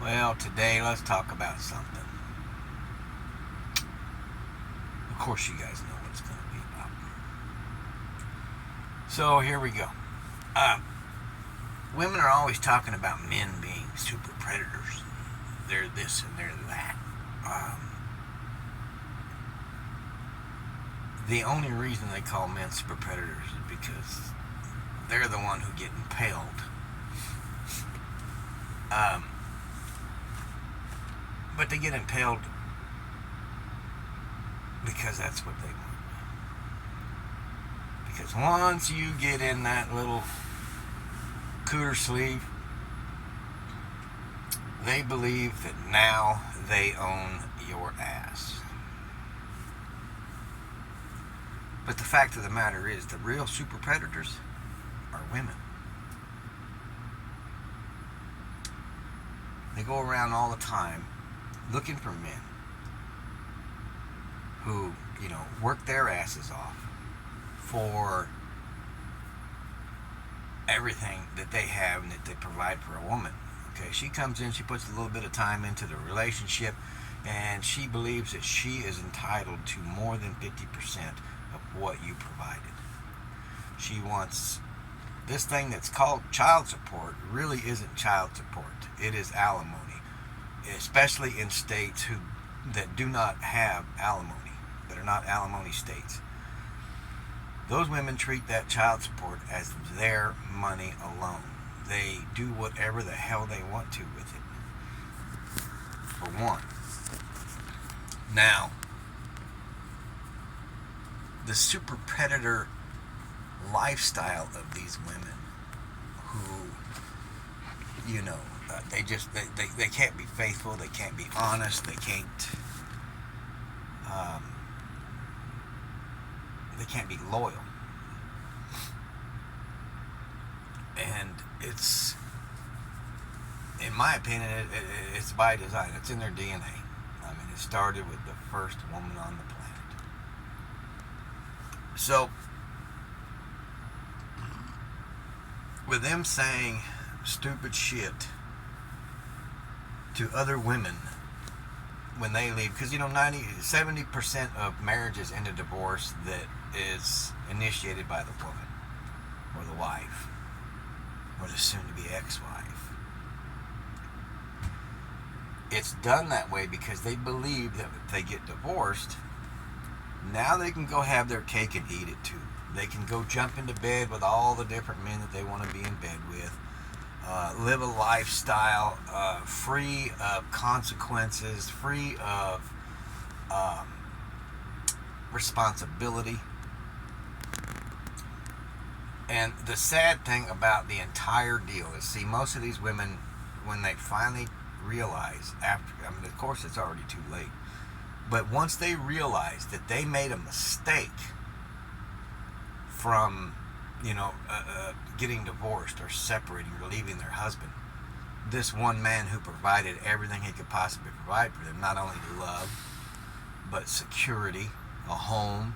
Well, today let's talk about something. Of course, you guys know what it's going to be about. So here we go. Uh, Women are always talking about men being super predators. They're this and they're that. The only reason they call men super predators is because they're the one who get impaled. But they get impaled because that's what they want. Because once you get in that little cooter sleeve, they believe that now they own your ass. But the fact of the matter is, the real super predators are women. They go around all the time looking for men who, work their asses off for everything that they have and that they provide for a woman. Okay, she comes in, she puts a little bit of time into the relationship, and she believes that she is entitled to more than 50% of what you provided. She wants this thing that's called child support. Really isn't child support. It is alimony, especially in states that do not have alimony, that are not alimony states. Those women treat that child support as their money alone. They do whatever the hell they want to with it, for one. Now, the super predator lifestyle of these women who, they can't be faithful, they can't be honest, they can't be loyal. And it's, in my opinion, it's by design. It's in their DNA. I mean, it started with the first woman on the planet. So, with them saying stupid shit to other women when they leave, because 70% of marriages end in divorce that is initiated by the woman or the wife or the soon-to-be ex-wife. It's done that way because they believe that if they get divorced, now they can go have their cake and eat it too. They can go jump into bed with all the different men that they want to be in bed with, live a lifestyle free of consequences, free of responsibility. And the sad thing about the entire deal is, see, most of these women, when they finally realize, of course it's already too late, but once they realize that they made a mistake from, getting divorced or separating or leaving their husband, this one man who provided everything he could possibly provide for them, not only love, but security, a home,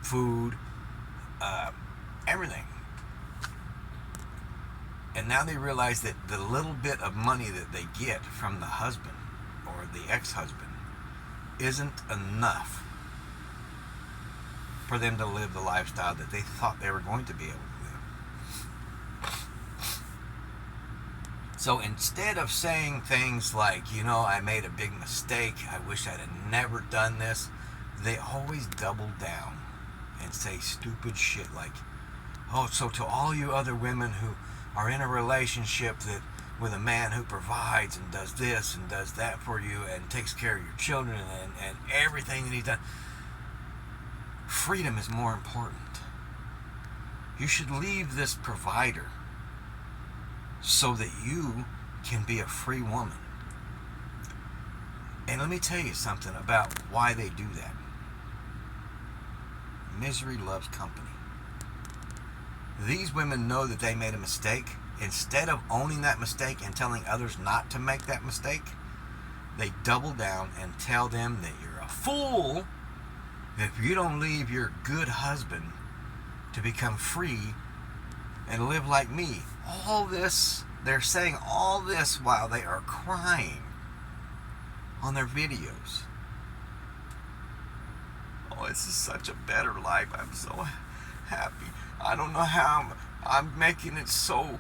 food, everything. And now they realize that the little bit of money that they get from the husband or the ex-husband isn't enough for them to live the lifestyle that they thought they were going to be able to live. So instead of saying things like, I made a big mistake, I wish I'd have never done this, they always double down and say stupid shit like, oh, so to all you other women who are in a relationship with a man who provides and does this and does that for you and takes care of your children and everything that he's done, freedom is more important. You should leave this provider so that you can be a free woman. And let me tell you something about why they do that. Misery loves company. These women know that they made a mistake. Instead of owning that mistake and telling others not to make that mistake, they double down and tell them that you're a fool if you don't leave your good husband to become free and live like me. All this They're saying all this while they are crying on their videos. Oh, this is such a better life. I'm so happy. I don't know how I'm making it so,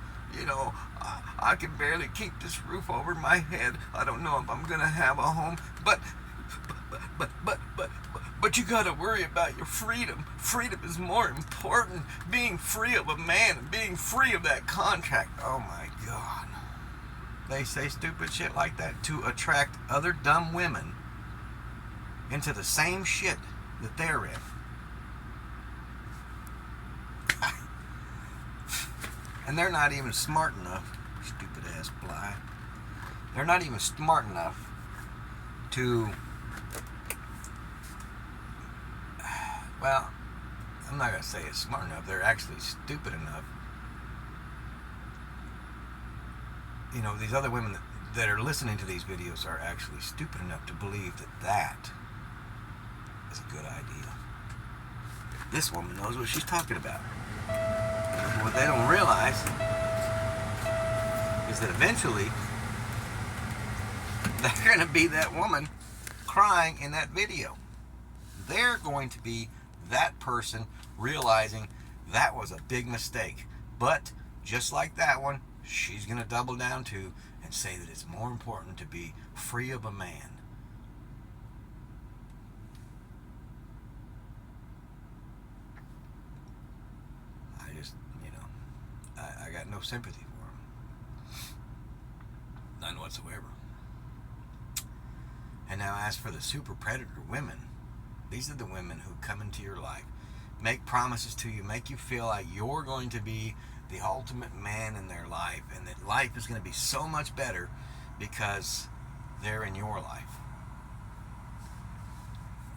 I can barely keep this roof over my head. I don't know if I'm going to have a home. But you got to worry about your freedom. Freedom is more important. Being free of a man and being free of that contract. Oh my God. They say stupid shit like that to attract other dumb women into the same shit that they're in. And they're not even smart enough, stupid ass fly. They're not even smart enough to, well, I'm not going to say it's smart enough. They're actually stupid enough. These other women that are listening to these videos are actually stupid enough to believe that that is a good idea. This woman knows what she's talking about. What they don't realize is that eventually they're going to be that woman crying in that video. They're going to be that person realizing that was a big mistake. But just like that one, she's going to double down too and say that it's more important to be free of a man. I got no sympathy for him. None whatsoever. And now as for the super predator women, these are the women who come into your life, make promises to you, make you feel like you're going to be the ultimate man in their life, and that life is going to be so much better because they're in your life.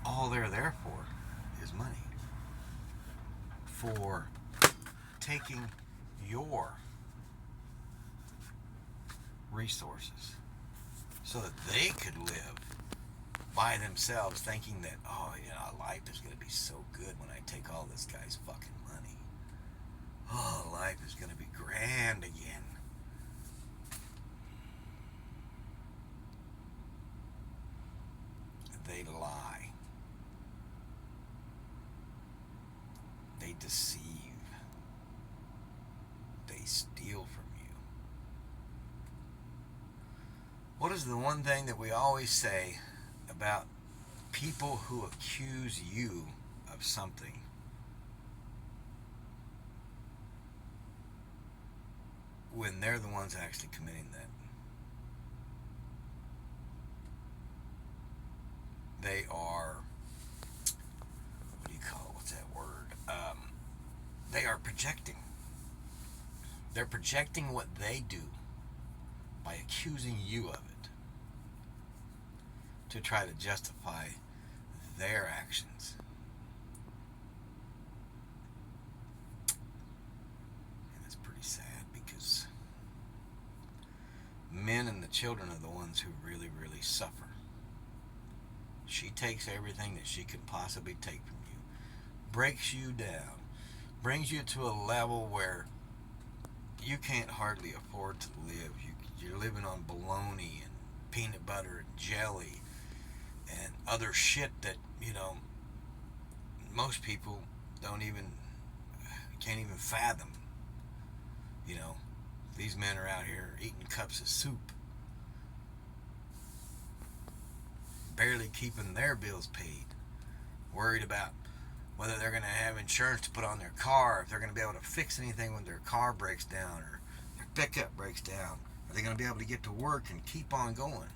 All they're there for is money. For taking your resources so that they could live by themselves, thinking that, life is going to be so good when I take all this guy's fucking money. Oh, life is going to be grand again. They lie. They deceive. They steal from you. What is the one thing that we always say about people who accuse you of something? When they're the ones actually committing that. They are, what do you call it? What's that word? They are projecting. They're projecting what they do by accusing you of it to try to justify their actions. And it's pretty sad because men and the children are the ones who really, really suffer. She takes everything that she can possibly take from you, breaks you down, brings you to a level where you can't hardly afford to live. You're living on bologna and peanut butter and jelly and other shit that, most people can't even fathom. These men are out here eating cups of soup, barely keeping their bills paid, worried about whether they're going to have insurance to put on their car, if they're going to be able to fix anything when their car breaks down or their pickup breaks down. Are they going to be able to get to work and keep on going?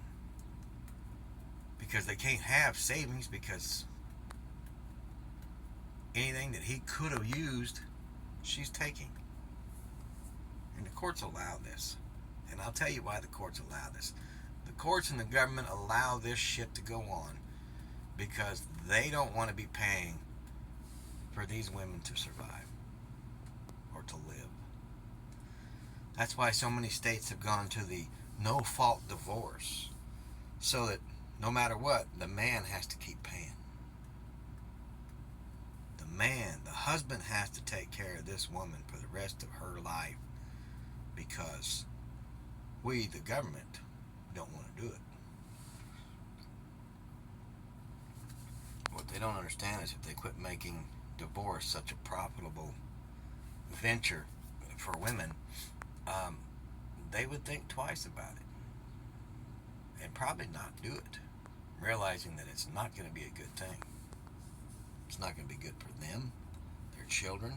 Because they can't have savings, because anything that he could have used, she's taking. And the courts allow this. And I'll tell you why the courts allow this. The courts and the government allow this shit to go on because they don't want to be paying for these women to survive or to live. That's why so many states have gone to the no-fault divorce, so that no matter what, the man has to keep paying. The husband has to take care of this woman for the rest of her life because We, the government, don't want to do it. What they don't understand is if they quit making divorce such a profitable venture for women, they would think twice about it and probably not do it, realizing that it's not going to be a good thing. It's not going to be good for them, their children,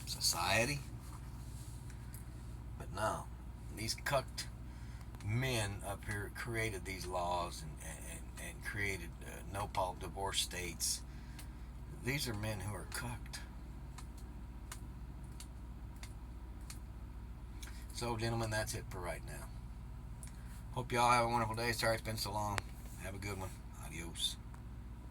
society. But no, these cucked men up here created these laws and created no-fault divorce states. These are men who are cucked. So, gentlemen, that's it for right now. Hope y'all have a wonderful day. Sorry it's been so long. Have a good one. Adios.